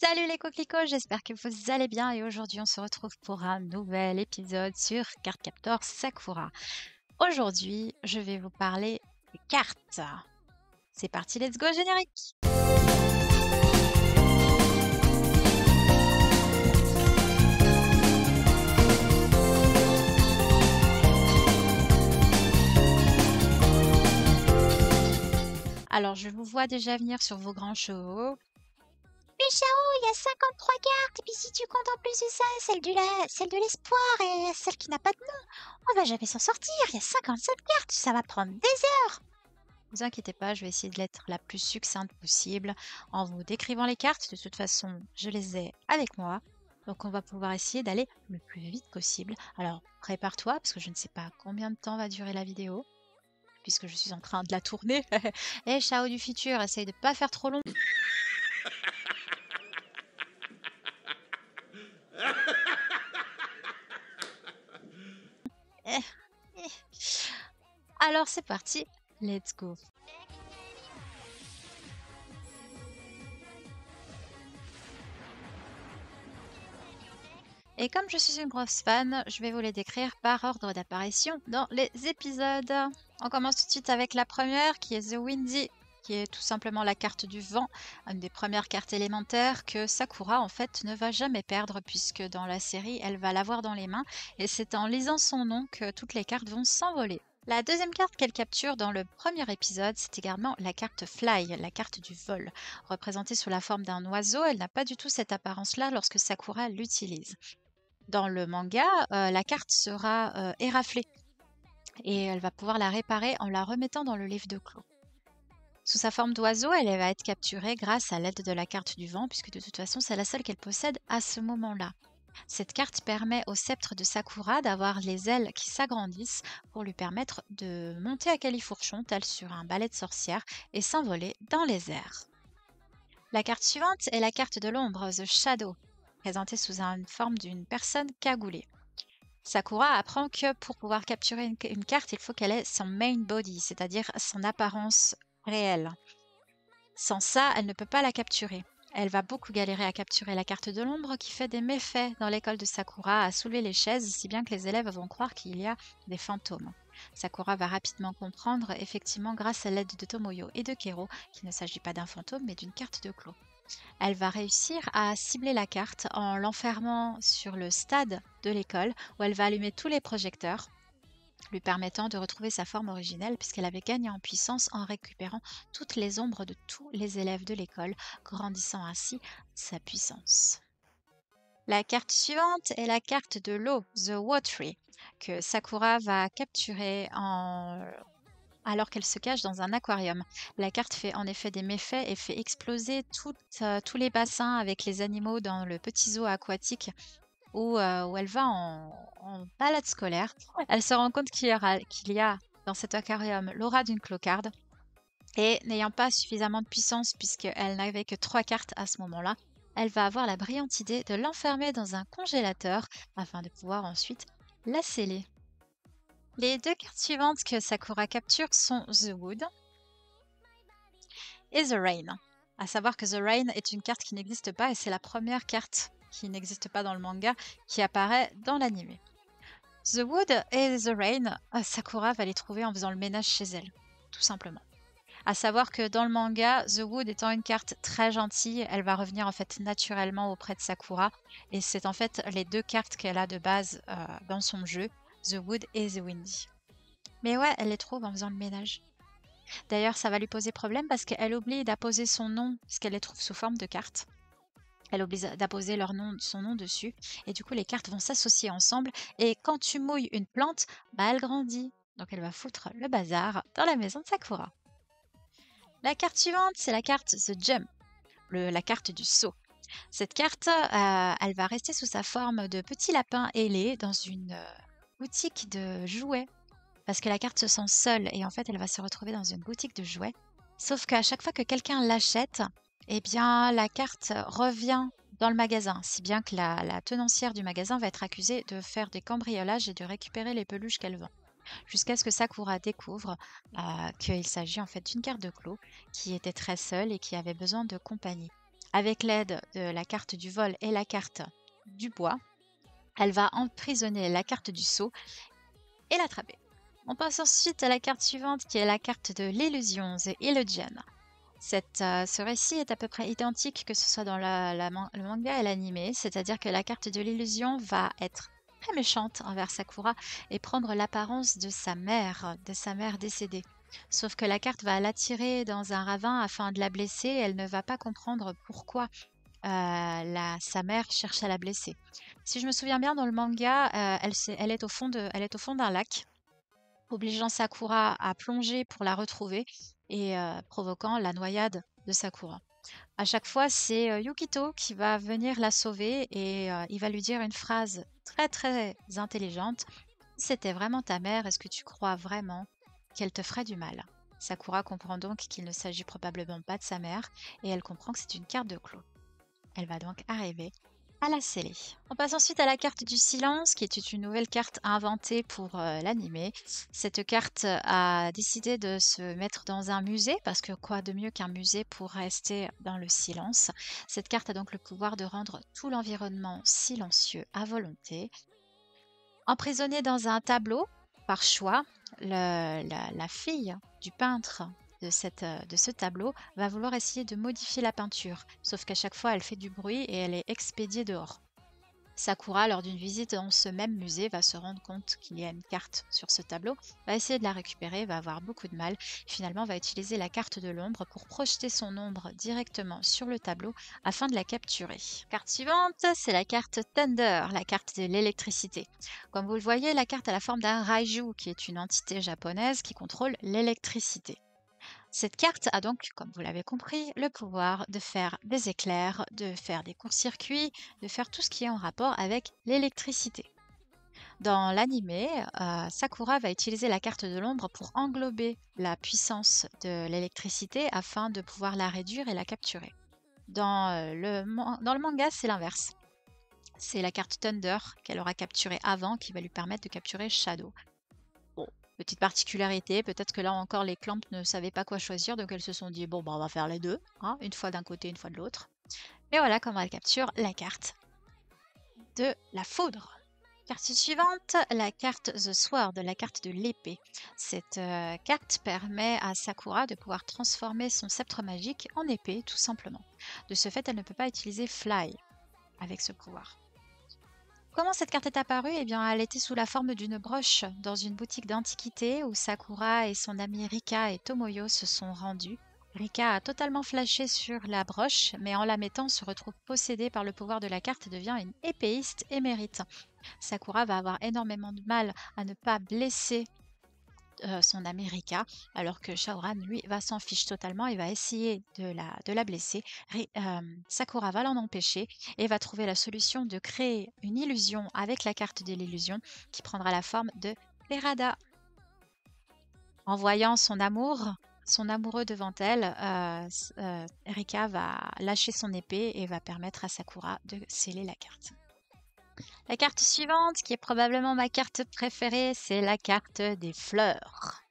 Salut les coquelicots, j'espère que vous allez bien et aujourd'hui on se retrouve pour un nouvel épisode sur Cardcaptor Sakura. Aujourd'hui, je vais vous parler des cartes. C'est parti, let's go générique! Alors, je vous vois déjà venir sur vos grands chevaux. Mais Chao, il y a 53 cartes, et puis si tu comptes en plus de ça, celle de l'espoir et celle qui n'a pas de nom, on va jamais s'en sortir, il y a 57 cartes, ça va prendre des heures. Ne vous inquiétez pas, je vais essayer de l'être la plus succincte possible en vous décrivant les cartes. De toute façon, je les ai avec moi. Donc on va pouvoir essayer d'aller le plus vite possible. Alors prépare-toi parce que je ne sais pas combien de temps va durer la vidéo puisque je suis en train de la tourner. Eh Chao du futur, essaye de pas faire trop long. Eh, eh. Alors c'est parti, let's go. Et comme je suis une grosse fan, je vais vous les décrire par ordre d'apparition dans les épisodes. On commence tout de suite avec la première qui est The Windy, qui est tout simplement la carte du vent, une des premières cartes élémentaires que Sakura en fait ne va jamais perdre puisque dans la série elle va l'avoir dans les mains et c'est en lisant son nom que toutes les cartes vont s'envoler. La deuxième carte qu'elle capture dans le premier épisode, c'est également la carte Fly, la carte du vol. Représentée sous la forme d'un oiseau, elle n'a pas du tout cette apparence-là lorsque Sakura l'utilise. Dans le manga, la carte sera éraflée et elle va pouvoir la réparer en la remettant dans le livre de Clos. Sous sa forme d'oiseau, elle va être capturée grâce à l'aide de la carte du vent, puisque de toute façon, c'est la seule qu'elle possède à ce moment-là. Cette carte permet au sceptre de Sakura d'avoir les ailes qui s'agrandissent pour lui permettre de monter à califourchon, tel sur un balai de sorcière, et s'envoler dans les airs. La carte suivante est la carte de l'ombre, The Shadow, présentée sous une forme d'une personne cagoulée. Sakura apprend que pour pouvoir capturer une carte, il faut qu'elle ait son main body, c'est-à-dire son apparence réelle. Sans ça, elle ne peut pas la capturer. Elle va beaucoup galérer à capturer la carte de l'ombre qui fait des méfaits dans l'école de Sakura, à soulever les chaises, si bien que les élèves vont croire qu'il y a des fantômes. Sakura va rapidement comprendre, effectivement grâce à l'aide de Tomoyo et de Kero, qu'il ne s'agit pas d'un fantôme mais d'une carte de Clos. Elle va réussir à cibler la carte en l'enfermant sur le stade de l'école où elle va allumer tous les projecteurs, lui permettant de retrouver sa forme originelle puisqu'elle avait gagné en puissance en récupérant toutes les ombres de tous les élèves de l'école, grandissant ainsi sa puissance. La carte suivante est la carte de l'eau, The Watery, que Sakura va capturer alors qu'elle se cache dans un aquarium. La carte fait en effet des méfaits et fait exploser tous les bassins avec les animaux dans le petit zoo aquatique où elle va en balade scolaire. Elle se rend compte qu'il y a dans cet aquarium l'aura d'une clocarde et n'ayant pas suffisamment de puissance puisqu'elle n'avait que 3 cartes à ce moment-là, elle va avoir la brillante idée de l'enfermer dans un congélateur afin de pouvoir ensuite la sceller. Les deux cartes suivantes que Sakura capture sont The Wood et The Rain. À savoir que The Rain est une carte qui n'existe pas et c'est la première carte qui n'existe pas dans le manga qui apparaît dans l'anime. The Wood et The Rain, Sakura va les trouver en faisant le ménage chez elle, tout simplement. À savoir que dans le manga, The Wood étant une carte très gentille, elle va revenir en fait naturellement auprès de Sakura et c'est en fait les deux cartes qu'elle a de base dans son jeu, The Wood et The Windy. Mais ouais, elle les trouve en faisant le ménage. D'ailleurs, ça va lui poser problème parce qu'elle oublie d'apposer son nom, puisqu'elle les trouve sous forme de cartes. Elle oublie d'apposer son nom dessus, et du coup les cartes vont s'associer ensemble, et quand tu mouilles une plante, bah elle grandit. Donc elle va foutre le bazar dans la maison de Sakura. La carte suivante, c'est la carte The Gem, la carte du saut. Cette carte, elle va rester sous sa forme de petit lapin ailé dans une boutique de jouets. Parce que la carte se sent seule et en fait elle va se retrouver dans une boutique de jouets. Sauf qu'à chaque fois que quelqu'un l'achète, eh bien la carte revient dans le magasin, si bien que la tenancière du magasin va être accusée de faire des cambriolages et de récupérer les peluches qu'elle vend. Jusqu'à ce que Sakura découvre qu'il s'agit en fait d'une carte de Clos qui était très seule et qui avait besoin de compagnie. avec l'aide de la carte du vol et la carte du bois, elle va emprisonner la carte du sceau et l'attraper. On passe ensuite à la carte suivante qui est la carte de l'illusion, The Illusion. Ce récit est à peu près identique que ce soit dans le manga et l'anime, c'est-à-dire que la carte de l'illusion va être très méchante envers Sakura et prendre l'apparence de sa mère décédée. Sauf que la carte va l'attirer dans un ravin afin de la blesser et elle ne va pas comprendre pourquoi sa mère cherche à la blesser. Si je me souviens bien, dans le manga, elle est au fond d'un lac, obligeant Sakura à plonger pour la retrouver et provoquant la noyade de Sakura. À chaque fois, c'est Yukito qui va venir la sauver et il va lui dire une phrase très très intelligente. Si c'était vraiment ta mère, est-ce que tu crois vraiment qu'elle te ferait du mal? Sakura comprend donc qu'il ne s'agit probablement pas de sa mère et elle comprend que c'est une carte de clos. Elle va donc arriver à la sceller. On passe ensuite à la carte du silence, qui est une nouvelle carte inventée pour l'animé. Cette carte a décidé de se mettre dans un musée, parce que quoi de mieux qu'un musée pour rester dans le silence. Cette carte a donc le pouvoir de rendre tout l'environnement silencieux à volonté. Emprisonnée dans un tableau, par choix, la fille du peintre de ce tableau va vouloir essayer de modifier la peinture, sauf qu'à chaque fois elle fait du bruit et elle est expédiée dehors. Sakura, lors d'une visite dans ce même musée, va se rendre compte qu'il y a une carte sur ce tableau, va essayer de la récupérer, va avoir beaucoup de mal, finalement va utiliser la carte de l'ombre pour projeter son ombre directement sur le tableau afin de la capturer. Carte suivante, c'est la carte Thunder, la carte de l'électricité. Comme vous le voyez, la carte a la forme d'un Raiju, qui est une entité japonaise qui contrôle l'électricité. Cette carte a donc, comme vous l'avez compris, le pouvoir de faire des éclairs, de faire des courts-circuits, de faire tout ce qui est en rapport avec l'électricité. Dans l'anime, Sakura va utiliser la carte de l'ombre pour englober la puissance de l'électricité afin de pouvoir la réduire et la capturer. Dans le manga, c'est l'inverse. C'est la carte Thunder qu'elle aura capturée avant qui va lui permettre de capturer Shadow. Bon, petite particularité, peut-être que là encore les Clamp ne savaient pas quoi choisir, donc elles se sont dit bon bah on va faire les deux, hein, une fois d'un côté, une fois de l'autre. Mais voilà comment elle capture la carte de la foudre. Carte suivante, la carte The Sword, la carte de l'épée. Cette carte permet à Sakura de pouvoir transformer son sceptre magique en épée, tout simplement. De ce fait, elle ne peut pas utiliser Fly avec ce pouvoir. Comment cette carte est apparue? Eh bien, elle était sous la forme d'une broche dans une boutique d'antiquité où Sakura et son ami Rika et Tomoyo se sont rendus. Rika a totalement flashé sur la broche, mais en la mettant se retrouve possédée par le pouvoir de la carte et devient une épéiste émérite. Sakura va avoir énormément de mal à ne pas blesser son ami Rika, alors que Shaoran, lui, va s'en fiche totalement et va essayer de la blesser. Sakura va l'en empêcher et va trouver la solution de créer une illusion avec la carte de l'illusion qui prendra la forme de Perada. En voyant son amoureux devant elle, Rika va lâcher son épée et va permettre à Sakura de sceller la carte. La carte suivante, qui est probablement ma carte préférée, c'est la carte des fleurs.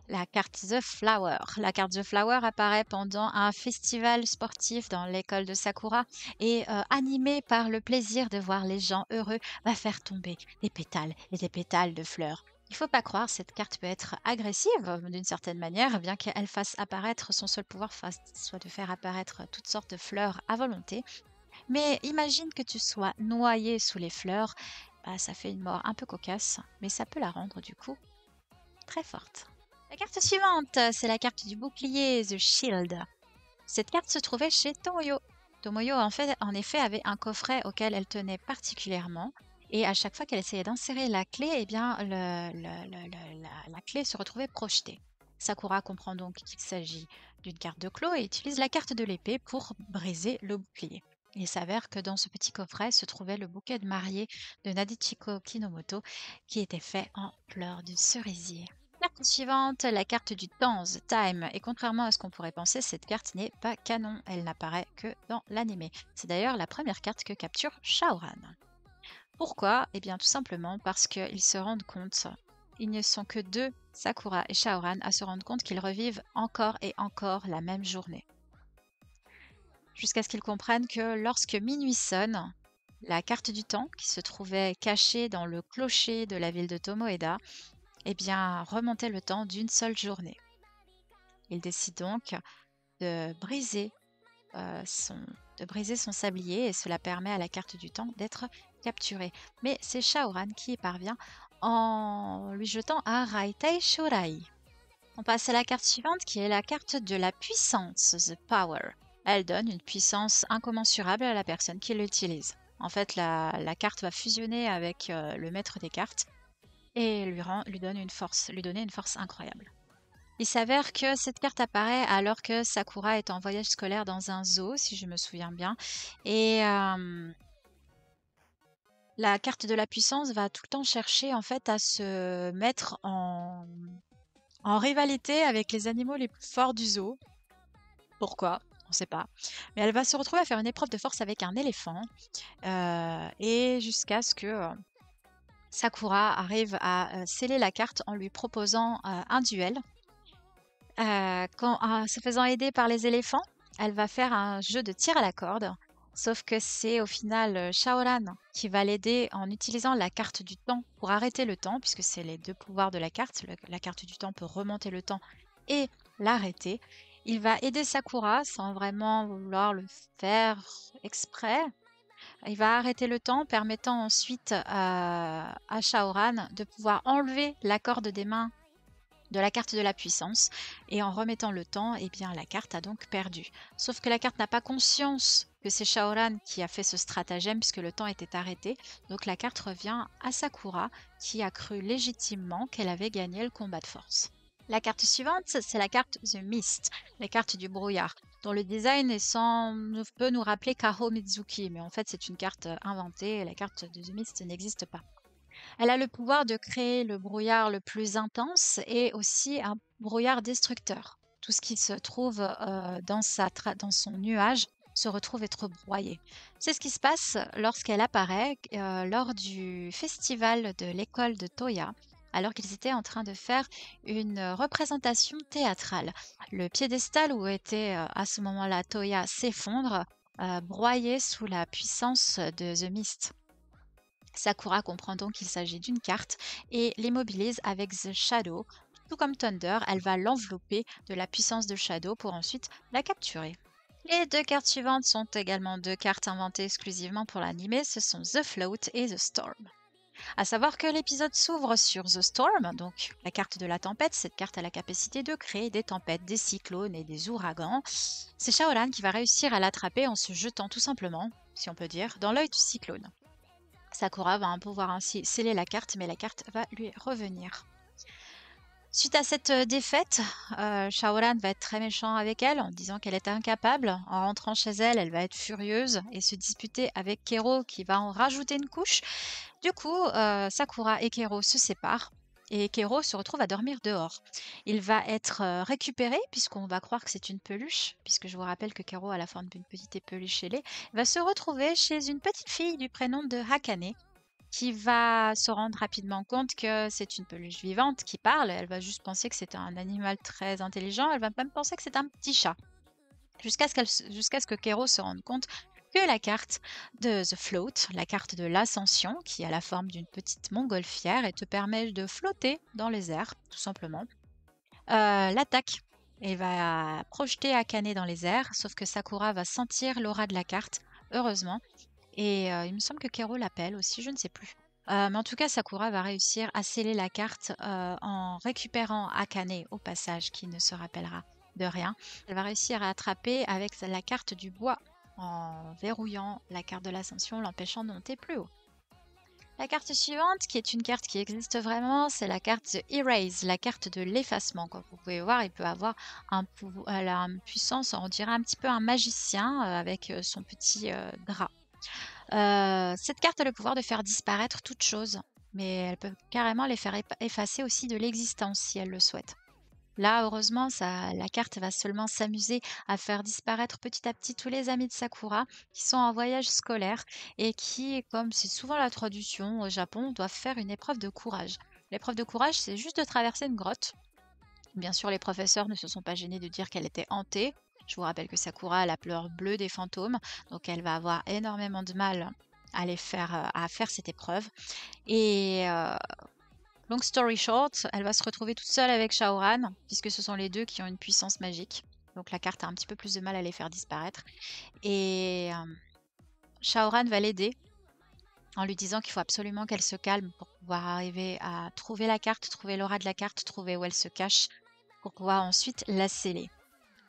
La carte The Flower. La carte The Flower apparaît pendant un festival sportif dans l'école de Sakura et animée par le plaisir de voir les gens heureux, va faire tomber des pétales et des pétales de fleurs. Il faut pas croire, cette carte peut être agressive d'une certaine manière, bien qu'elle fasse apparaître, son seul pouvoir soit de faire apparaître toutes sortes de fleurs à volonté. Mais imagine que tu sois noyé sous les fleurs, bah, ça fait une mort un peu cocasse, mais ça peut la rendre du coup très forte. La carte suivante, c'est la carte du bouclier, The Shield. Cette carte se trouvait chez Tomoyo. Tomoyo, en effet, avait un coffret auquel elle tenait particulièrement. Et à chaque fois qu'elle essayait d'insérer la clé, eh bien, la clé se retrouvait projetée. Sakura comprend donc qu'il s'agit d'une carte de clos et utilise la carte de l'épée pour briser le bouclier. Il s'avère que dans ce petit coffret se trouvait le bouquet de mariée de Nadichiko Kinomoto qui était fait en fleurs de cerisier. Carte suivante, la carte du temps, The Time. Et contrairement à ce qu'on pourrait penser, cette carte n'est pas canon. Elle n'apparaît que dans l'anime. C'est d'ailleurs la première carte que capture Shaoran. Pourquoi? Eh bien tout simplement parce qu'ils se rendent compte, ils ne sont que deux, Sakura et Shaoran, à se rendre compte qu'ils revivent encore et encore la même journée. jusqu'à ce qu'ils comprennent que lorsque minuit sonne, la carte du temps, qui se trouvait cachée dans le clocher de la ville de Tomoeda, eh bien, remontait le temps d'une seule journée. Il décide donc de briser, son, de briser son sablier et cela permet à la carte du temps d'être capturée. Mais c'est Shaoran qui y parvient en lui jetant un Raitai Shorai. On passe à la carte suivante qui est la carte de la puissance, The Power. Elle donne une puissance incommensurable à la personne qui l'utilise. En fait, la carte va fusionner avec le maître des cartes et lui donner une force incroyable. Il s'avère que cette carte apparaît alors que Sakura est en voyage scolaire dans un zoo, si je me souviens bien. Et la carte de la puissance va tout le temps chercher en fait à se mettre en rivalité avec les animaux les plus forts du zoo. Pourquoi? On ne sait pas. Mais elle va se retrouver à faire une épreuve de force avec un éléphant. Et jusqu'à ce que Sakura arrive à sceller la carte en lui proposant un duel. Se faisant aider par les éléphants, elle va faire un jeu de tir à la corde. Sauf que c'est au final Shaoran qui va l'aider en utilisant la carte du temps pour arrêter le temps, puisque c'est les deux pouvoirs de la carte. La carte du temps peut remonter le temps et l'arrêter. Il va aider Sakura sans vraiment vouloir le faire exprès. Il va arrêter le temps, permettant ensuite à Shaoran de pouvoir enlever la corde des mains de la carte de la puissance, et en remettant le temps, eh bien la carte a donc perdu. Sauf que la carte n'a pas conscience que c'est Shaoran qui a fait ce stratagème puisque le temps était arrêté, donc la carte revient à Sakura qui a cru légitimement qu'elle avait gagné le combat de force. La carte suivante, c'est la carte The Mist, la carte du brouillard, dont le design peut nous rappeler Kaho Mizuki, mais en fait c'est une carte inventée, la carte de The Mist n'existe pas. Elle a le pouvoir de créer le brouillard le plus intense et aussi un brouillard destructeur. Tout ce qui se trouve dans son nuage se retrouve être broyé. C'est ce qui se passe lorsqu'elle apparaît lors du festival de l'école de Toya, alors qu'ils étaient en train de faire une représentation théâtrale. Le piédestal où était à ce moment-là Toya s'effondre, broyé sous la puissance de The Mist. Sakura comprend donc qu'il s'agit d'une carte et l'immobilise avec The Shadow. Tout comme Thunder, elle va l'envelopper de la puissance de Shadow pour ensuite la capturer. Les deux cartes suivantes sont également deux cartes inventées exclusivement pour l'anime, ce sont The Float et The Storm. À savoir que l'épisode s'ouvre sur The Storm, donc la carte de la tempête. Cette carte a la capacité de créer des tempêtes, des cyclones et des ouragans. C'est Shaoran qui va réussir à l'attraper en se jetant tout simplement, si on peut dire, dans l'œil du cyclone. Sakura va pouvoir ainsi sceller la carte, mais la carte va lui revenir. Suite à cette défaite, Shaoran va être très méchant avec elle en disant qu'elle est incapable. En rentrant chez elle, elle va être furieuse et se disputer avec Kero qui va en rajouter une couche. Du coup, Sakura et Kero se séparent et Kero se retrouve à dormir dehors. Il va être récupéré puisqu'on va croire que c'est une peluche, puisque je vous rappelle que Kero a la forme d'une petite peluche ailée, va se retrouver chez une petite fille du prénom de Hakane qui va se rendre rapidement compte que c'est une peluche vivante qui parle. Elle va juste penser que c'est un animal très intelligent, elle va même penser que c'est un petit chat. Jusqu'à ce que Kero se rende compte que la carte de The Float, la carte de l'ascension, qui a la forme d'une petite montgolfière et te permet de flotter dans les airs, tout simplement, l'attaque et va projeter Akane dans les airs, sauf que Sakura va sentir l'aura de la carte, heureusement, et il me semble que Kero l'appelle aussi, je ne sais plus. Mais en tout cas, Sakura va réussir à sceller la carte en récupérant Akane au passage, qui ne se rappellera de rien. Elle va réussir à attraper avec la carte du bois en verrouillant la carte de l'ascension, l'empêchant de monter plus haut. La carte suivante, qui est une carte qui existe vraiment, c'est la carte The Erase, la carte de l'effacement. Comme vous pouvez voir, il peut avoir elle a une puissance, on dirait un petit peu un magicien avec son petit drap. Cette carte a le pouvoir de faire disparaître toute chose, mais elle peut carrément les faire effacer aussi de l'existence si elle le souhaite. Là, heureusement, la carte va seulement s'amuser à faire disparaître petit à petit tous les amis de Sakura qui sont en voyage scolaire et qui, comme c'est souvent la tradition au Japon, doivent faire une épreuve de courage. L'épreuve de courage, c'est juste de traverser une grotte. Bien sûr, les professeurs ne se sont pas gênés de dire qu'elle était hantée. Je vous rappelle que Sakura a la peur bleue des fantômes, donc elle va avoir énormément de mal à faire cette épreuve. Et long story short, elle va se retrouver toute seule avec Shaoran, puisque ce sont les deux qui ont une puissance magique. Donc la carte a un petit peu plus de mal à les faire disparaître. Et Shaoran va l'aider en lui disant qu'il faut absolument qu'elle se calme pour pouvoir arriver à trouver la carte, trouver l'aura de la carte, trouver où elle se cache, pour pouvoir ensuite la sceller.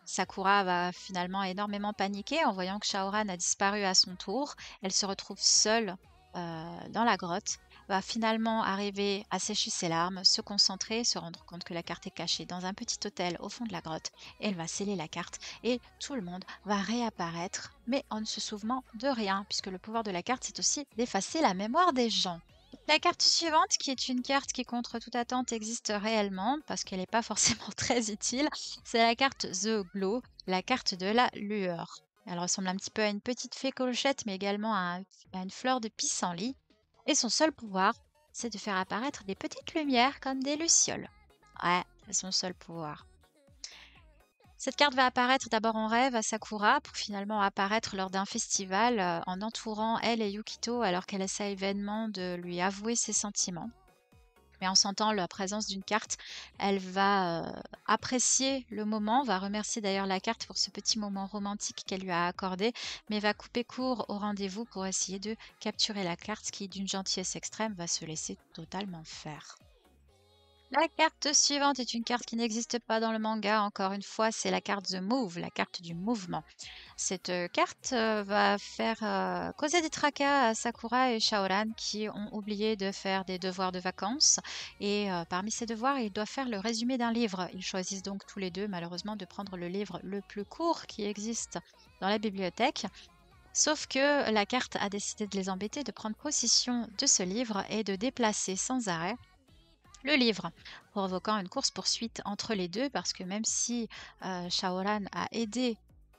Sakura va finalement énormément paniquer en voyant que Shaoran a disparu à son tour. Elle se retrouve seule dans la grotte, va finalement arriver à sécher ses larmes, se concentrer, se rendre compte que la carte est cachée dans un petit hôtel au fond de la grotte. Elle va sceller la carte et tout le monde va réapparaître, mais en ne se souvenant de rien, puisque le pouvoir de la carte, c'est aussi d'effacer la mémoire des gens. La carte suivante, qui est une carte qui, contre toute attente, existe réellement, parce qu'elle n'est pas forcément très utile, c'est la carte The Glow, la carte de la lueur. Elle ressemble un petit peu à une petite fée clochette, mais également à une fleur de pissenlit. Et son seul pouvoir, c'est de faire apparaître des petites lumières comme des lucioles. Ouais, c'est son seul pouvoir. Cette carte va apparaître d'abord en rêve à Sakura pour finalement apparaître lors d'un festival en entourant elle et Yukito alors qu'elle essaie vainement de lui avouer ses sentiments. Mais en sentant la présence d'une carte, elle va apprécier le moment, va remercier d'ailleurs la carte pour ce petit moment romantique qu'elle lui a accordé, mais va couper court au rendez-vous pour essayer de capturer la carte qui, d'une gentillesse extrême, va se laisser totalement faire. La carte suivante est une carte qui n'existe pas dans le manga, encore une fois, c'est la carte The Move, la carte du mouvement. Cette carte va faire causer des tracas à Sakura et Shaoran qui ont oublié de faire des devoirs de vacances. Et parmi ces devoirs, ils doivent faire le résumé d'un livre. Ils choisissent donc tous les deux, malheureusement, de prendre le livre le plus court qui existe dans la bibliothèque. Sauf que la carte a décidé de les embêter, de prendre possession de ce livre et de déplacer sans arrêt le livre, provoquant une course-poursuite entre les deux, parce que même si Shaoran a aidé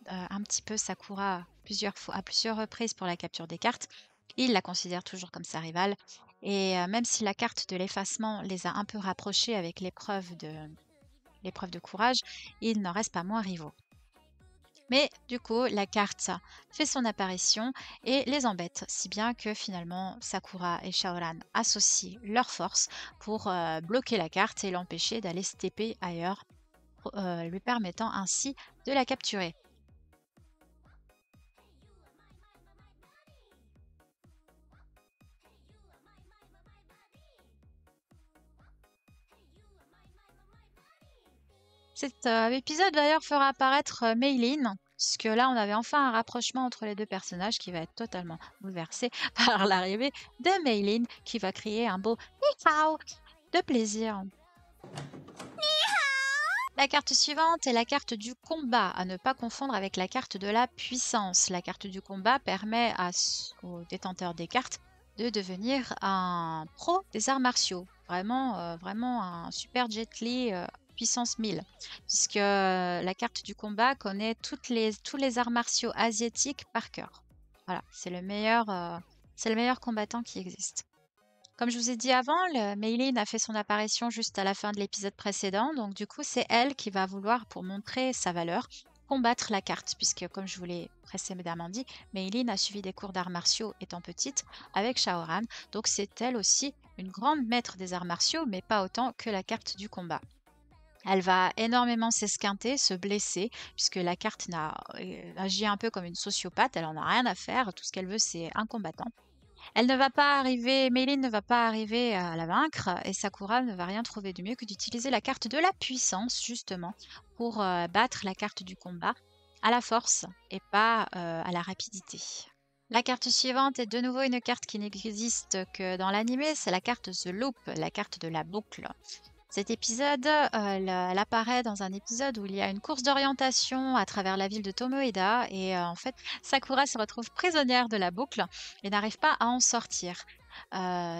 un petit peu Sakura à plusieurs reprises pour la capture des cartes, il la considère toujours comme sa rivale. Et même si la carte de l'effacement les a un peu rapprochés avec l'épreuve de courage, il n'en reste pas moins rivaux. Mais du coup, la carte fait son apparition et les embête, si bien que finalement Sakura et Shaoran associent leurs forces pour bloquer la carte et l'empêcher d'aller se TP ailleurs, lui permettant ainsi de la capturer. Cet épisode d'ailleurs fera apparaître Meilin, puisque là on avait enfin un rapprochement entre les deux personnages qui va être totalement bouleversé par l'arrivée de Meilin qui va créer un beau Ni-hao de plaisir. La carte suivante est la carte du combat, à ne pas confondre avec la carte de la puissance. La carte du combat permet aux détenteurs des cartes de devenir un pro des arts martiaux. Vraiment un super Jet Li puissance 1000. Puisque la carte du combat connaît tous les arts martiaux asiatiques par cœur. Voilà, c'est le meilleur combattant qui existe. Comme je vous ai dit avant, Meilin a fait son apparition juste à la fin de l'épisode précédent, donc du coup c'est elle qui va vouloir, pour montrer sa valeur, combattre la carte, puisque comme je vous l'ai précédemment dit, Meilin a suivi des cours d'arts martiaux étant petite avec Shaoran, donc c'est elle aussi une grande maître des arts martiaux, mais pas autant que la carte du combat. Elle va énormément s'esquinter, se blesser, puisque la carte agit un peu comme une sociopathe, elle en a rien à faire, tout ce qu'elle veut c'est un combattant. Meilin ne va pas arriver à la vaincre et Sakura ne va rien trouver de mieux que d'utiliser la carte de la puissance justement pour battre la carte du combat à la force et pas à la rapidité. La carte suivante est de nouveau une carte qui n'existe que dans l'anime, c'est la carte The Loop, la carte de la boucle. Cet épisode, elle apparaît dans un épisode où il y a une course d'orientation à travers la ville de Tomoeda et en fait, Sakura se retrouve prisonnière de la boucle et n'arrive pas à en sortir.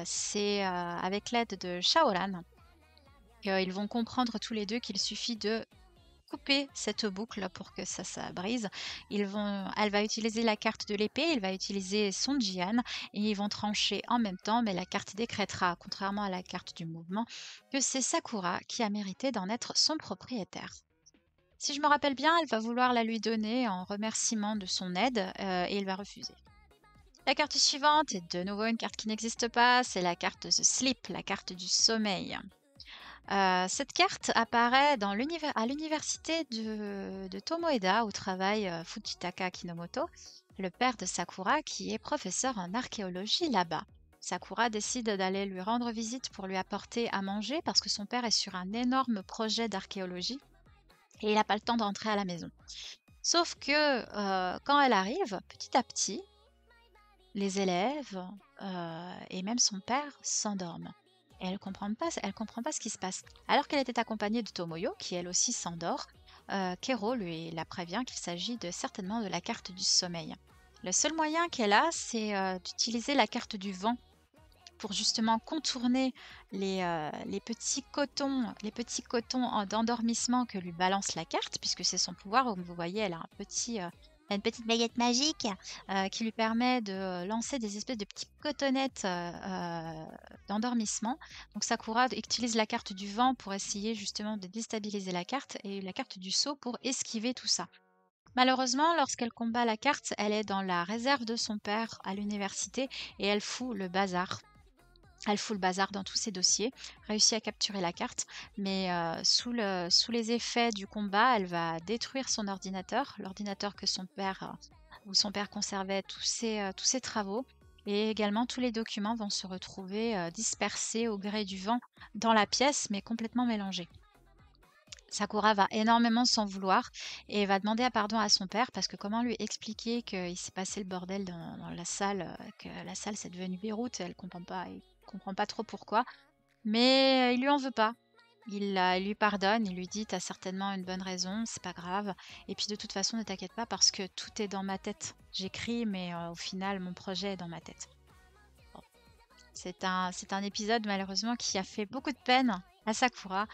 C'est avec l'aide de Shaoran qu'ils vont comprendre tous les deux qu'il suffit de couper cette boucle pour que ça brise. Elle va utiliser la carte de l'épée, il va utiliser son Jian et ils vont trancher en même temps, mais la carte décrétera, contrairement à la carte du mouvement, que c'est Sakura qui a mérité d'en être son propriétaire. Si je me rappelle bien, elle va vouloir la lui donner en remerciement de son aide et il va refuser. La carte suivante est de nouveau une carte qui n'existe pas, c'est la carte The Sleep, la carte du sommeil. Cette carte apparaît à l'université de Tomoeda où travaille Fujitaka Kinomoto, le père de Sakura qui est professeur en archéologie là-bas. Sakura décide d'aller lui rendre visite pour lui apporter à manger parce que son père est sur un énorme projet d'archéologie et il n'a pas le temps d'entrer à la maison. Sauf que quand elle arrive, petit à petit, les élèves et même son père s'endorment. Et elle comprend pas ce qui se passe. Alors qu'elle était accompagnée de Tomoyo, qui elle aussi s'endort, Kero la prévient qu'il s'agit certainement de la carte du sommeil. Le seul moyen qu'elle a, c'est d'utiliser la carte du vent pour justement contourner les petits cotons d'endormissement que lui balance la carte, puisque c'est son pouvoir. Comme vous voyez, elle a une petite baguette magique qui lui permet de lancer des espèces de petites cotonnettes d'endormissement. Donc Sakura utilise la carte du vent pour essayer justement de déstabiliser la carte et la carte du saut pour esquiver tout ça. Malheureusement, lorsqu'elle combat la carte, elle est dans la réserve de son père à l'université et elle fout le bazar. Elle fout le bazar dans tous ses dossiers, réussit à capturer la carte, mais sous les effets du combat, elle va détruire son ordinateur, l'ordinateur que où son père conservait tous ses travaux, et également tous les documents vont se retrouver dispersés au gré du vent dans la pièce, mais complètement mélangés. Sakura va énormément s'en vouloir et va demander pardon à son père parce que comment lui expliquer qu'il s'est passé le bordel dans la salle, que la salle s'est devenue Beyrouth, elle comprend pas trop pourquoi, mais il lui en veut pas. Il lui pardonne, il lui dit t'as certainement une bonne raison, c'est pas grave. Et puis de toute façon ne t'inquiète pas parce que tout est dans ma tête. J'écris mais au final mon projet est dans ma tête. Bon. C'est un épisode malheureusement qui a fait beaucoup de peine à Sakura.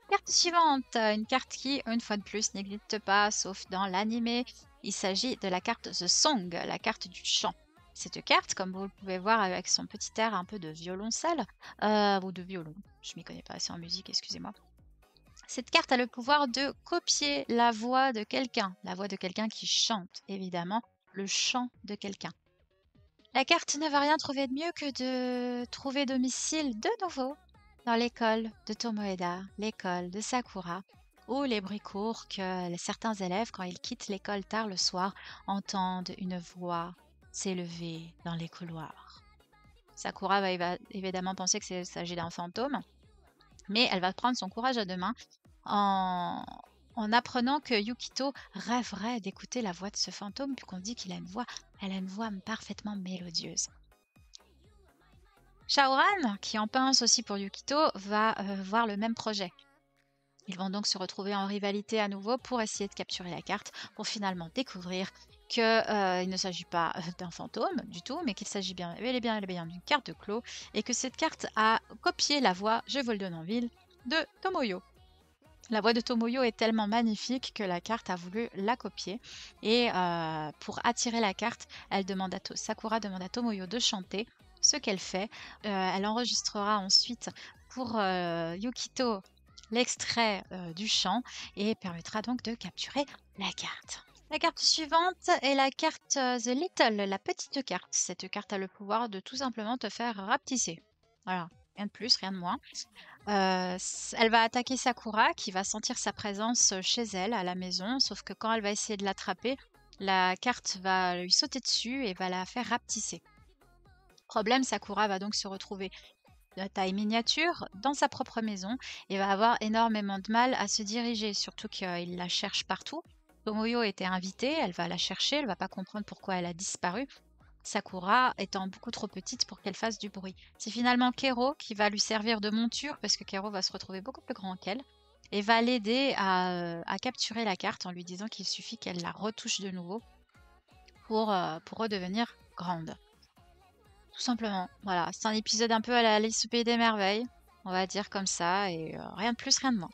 Carte suivante, une carte qui, une fois de plus, n'existe pas, sauf dans l'anime. Il s'agit de la carte The Song, la carte du chant. Cette carte, comme vous le pouvez voir avec son petit air un peu de violoncelle, ou de violon, je m'y connais pas assez en musique, excusez-moi. Cette carte a le pouvoir de copier la voix de quelqu'un qui chante, évidemment, le chant de quelqu'un. La carte ne va rien trouver de mieux que de trouver domicile de nouveau dans l'école de Tomoeda, l'école de Sakura, où les bruits courent que certains élèves, quand ils quittent l'école tard le soir, entendent une voix s'élever dans les couloirs. Sakura va évidemment penser qu'il s'agit d'un fantôme, mais elle va prendre son courage à deux mains en apprenant que Yukito rêverait d'écouter la voix de ce fantôme, puisqu'on dit qu'il a une voix parfaitement mélodieuse. Shaoran, qui en pince aussi pour Yukito, va voir le même projet. Ils vont donc se retrouver en rivalité à nouveau pour essayer de capturer la carte, pour finalement découvrir qu'il ne s'agit pas d'un fantôme du tout, mais qu'il s'agit bel et bien d'une carte de clos, et que cette carte a copié la voix, je vous le donne en ville, de Tomoyo. La voix de Tomoyo est tellement magnifique que la carte a voulu la copier, et pour attirer la carte, Sakura demande à Tomoyo de chanter, ce qu'elle fait. Elle enregistrera ensuite pour Yukito l'extrait du chant et permettra donc de capturer la carte. La carte suivante est la carte The Little, la petite carte. Cette carte a le pouvoir de tout simplement te faire rapetisser. Voilà, rien de plus, rien de moins. Elle va attaquer Sakura qui va sentir sa présence chez elle à la maison, sauf que quand elle va essayer de l'attraper, la carte va lui sauter dessus et va la faire rapetisser. Problème, Sakura va donc se retrouver de taille miniature dans sa propre maison et va avoir énormément de mal à se diriger, surtout qu'il la cherche partout. Tomoyo était invitée, elle va la chercher, elle va pas comprendre pourquoi elle a disparu. Sakura étant beaucoup trop petite pour qu'elle fasse du bruit. C'est finalement Kero qui va lui servir de monture parce que Kero va se retrouver beaucoup plus grand qu'elle et va l'aider à capturer la carte en lui disant qu'il suffit qu'elle la retouche de nouveau pour redevenir grande. Tout simplement, voilà, c'est un épisode un peu à la Alice au Pays des Merveilles, on va dire comme ça, et rien de plus, rien de moins.